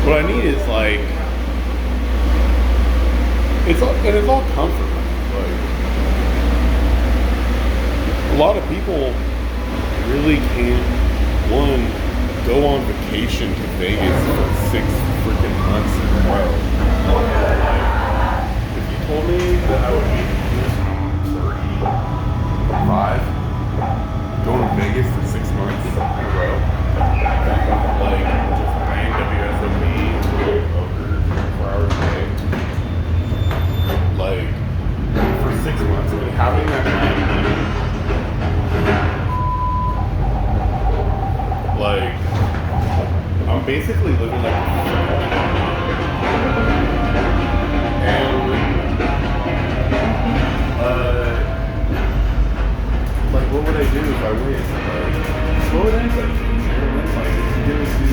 What I need is like it's all comfort. Like a lot of people really can't go on vacation to Vegas for 6 freaking months in a row. Like, if you told me that I would be 35 going to Vegas for 6 months in a row, like just playing WSOP over 24 hours a day, like for 6 months, and having that money, like I'm basically living like and like what would I do if I win? Like what would anybody do? You know what I mean? Like if you give it to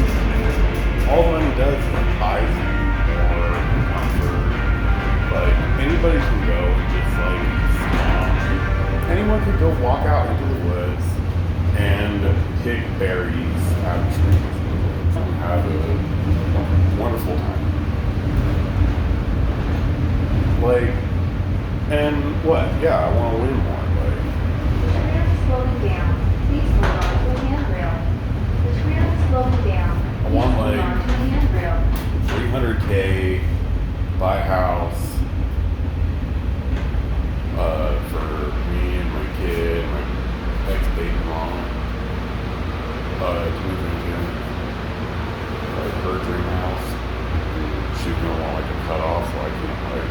all money does is like buys you more comfort. Like anybody can go and just like anyone could go walk out into the woods and pick berries out of trees and have a wonderful time. Like, and what? Yeah, I want to win more. Like, slowing down. Please hold on to the handrail. The trail is slowing down. I Please want hold like on to the handrail. 300K, buy a house for me and my kid, my ex-baby mom, to move into like her dream house. She's gonna want like a cutoff, so I can't like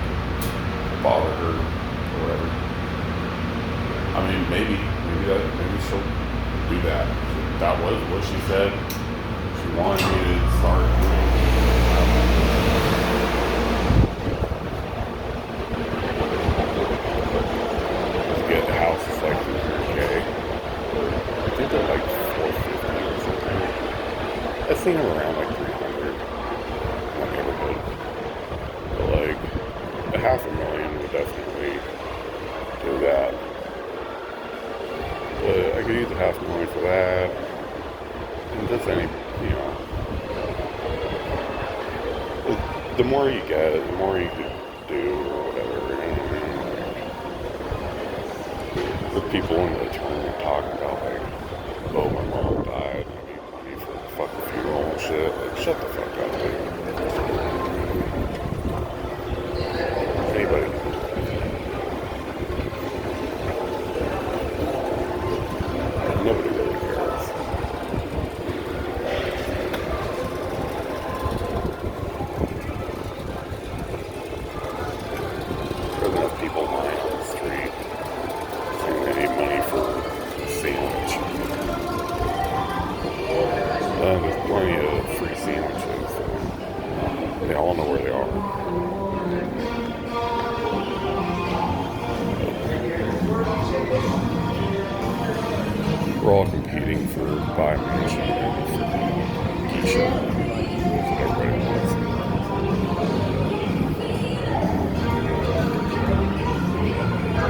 bother her or whatever. I mean, maybe she'll do that. That was what she said. She wanted me to start. Get the house is like 300K. I think they're like 450 or something. I've seen them around like 300 in my neighborhood. But like a $500,000 would definitely do that. But I could use a $500,000 for that. And just any, you know. The more you get, the more you could do or whatever. You know what I mean? The people in the tournament talking about like, oh, my mom died, I need money for the fucking funeral and shit. Like, shut the fuck up, dude. Anybody can do that. Nobody really cares. There's enough people lying on the street saying they need money for a sandwich. There's plenty of free sandwiches. They all know where they are. We're all competing for Bayern Munich and for Keisha.